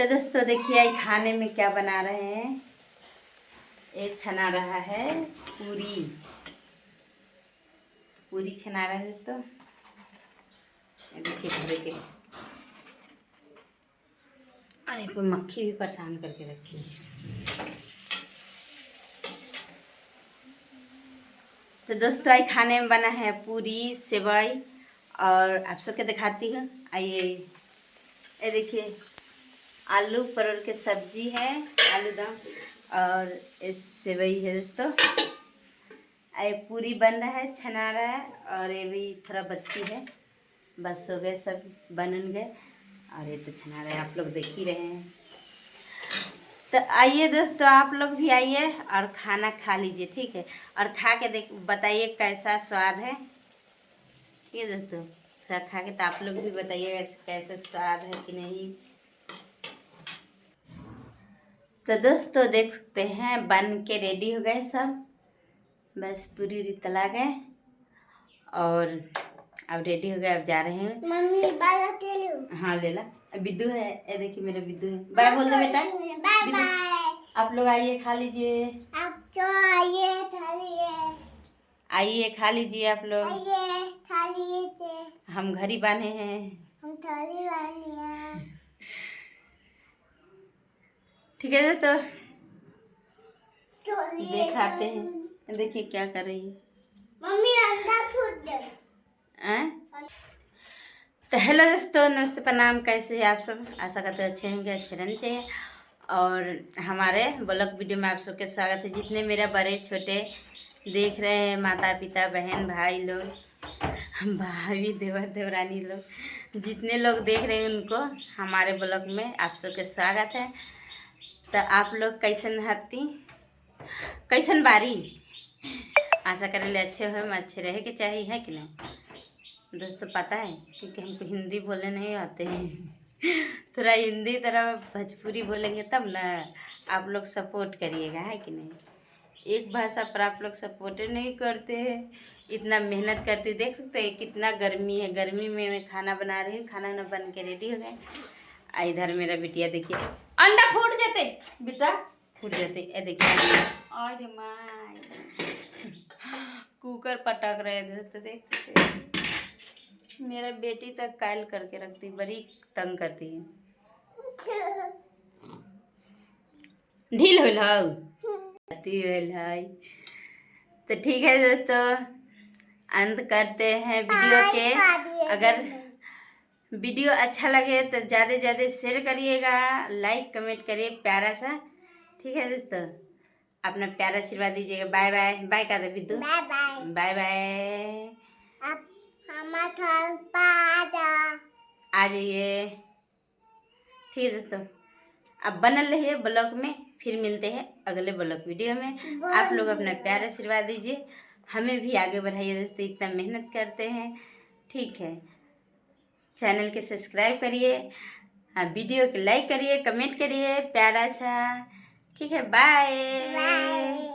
तो दोस्तों देखिए आज खाने में क्या बना रहे हैं। एक छना रहा है पूरी छना रहा है दोस्तों। ये देखिए भरे के। अरे कोई मक्खी भी परेशान करके रखी है। तो दोस्तों आज खाने में बना है पूरी सेवई और आप सबके दिखाती हूँ। आइए ये देखिए आलू परवल के सब्जी है, आलू दम और इस सेवई है दोस्तों। ये पूरी बन रहा है, छना रहा है और ये भी थोड़ा बच्ची है। बस हो गए, सब बन गए और ये तो छना रहे हैं, आप लोग देख ही रहे हैं। तो आइए दोस्तों आप लोग भी आइए और खाना खा लीजिए, ठीक है। और खा के देख बताइए कैसा स्वाद है। ठीक है दोस्तों, थोड़ा खा के तो आप लोग भी बताइए कैसा स्वाद है कि नहीं। तो दोस्तों देख सकते हैं बन के रेडी हो गए सब। बस पूरी तला गए और अब रेडी हो गए, अब जा रहे हैं। मम्मी बाय हाँ ले ला। बिद्दू है, ये देखिए मेरा बिद्दू है। बाय बोल दो बेटा। Bye bye. आप लोग आइए खा लीजिए। आप तो आइए खा लीजिए। आइए खा लीजिए आप लोग। आइए खा लीजिए। हम घर ही बांधे हैं। हम थाली वाली हैं। ठीक है दोस्तों चलिए दिखाते हैं। देखिए क्या कर रही है मम्मी, अंडा फूट दे। तो हेलो दोस्तों, नमस्ते प्रणाम। कैसे हैं आप सब? आशा करते हैं अच्छे होंगे, अच्छे रहने चाहिए। और हमारे ब्लॉग वीडियो में आप सबके स्वागत है। जितने मेरा बड़े छोटे देख रहे हैं, माता पिता बहन भाई लोग, भाभी देवर देवरानी लोग, जितने लोग देख रहे हैं उनको हमारे ब्लॉग में आप सबके स्वागत है। तो आप लोग कैसन हती, कैसन बारी? आशा करें अच्छे हो, अच्छे रहे के चाहिए, है कि नहीं दोस्तों? पता है क्योंकि हमको हिंदी बोलने नहीं आते हैं। थोड़ा हिंदी तरह भोजपुरी बोलेंगे तब ना आप लोग सपोर्ट करिएगा, है कि नहीं। एक भाषा पर आप लोग सपोर्ट नहीं करते हैं। इतना मेहनत करते, देख सकते हैं कितना गर्मी है। गर्मी में मैं खाना बना रही हूँ, खाना ना बन के रेडी हो गए। इधर मेरा बिटिया देखिए, अंडा फूट जाते बेटा, फूट जाते। ये देखिए अरे माय कुकर पटक रहे दोस्तों, देख सकते हैं। मेरा बेटी तक कायल करके रखती, बड़ी तंग करती है। ढील होल है। तो ठीक है दोस्तों, अंत करते हैं वीडियो के। अगर वीडियो अच्छा लगे तो ज़्यादा से ज़्यादा शेयर करिएगा, लाइक कमेंट करिए प्यारा सा। ठीक है दोस्तों, अपना प्यारा आशीर्वाद दीजिएगा। Bye bye. बाय कर दे Biddu. Bye bye. Bye bye. आप हमारे घर पर आ जाइए। ठीक है दोस्तों, अब बनल रहिए ब्लॉग में। फिर मिलते हैं अगले ब्लॉग वीडियो में। आप लोग अपना प्यार आशीर्वाद दीजिए, हमें भी आगे बढ़ाइए दोस्तों, इतना मेहनत करते हैं। ठीक है, चैनल के सब्सक्राइब करिए, वीडियो के लाइक करिए, कमेंट करिए प्यारा सा। ठीक है, बाय।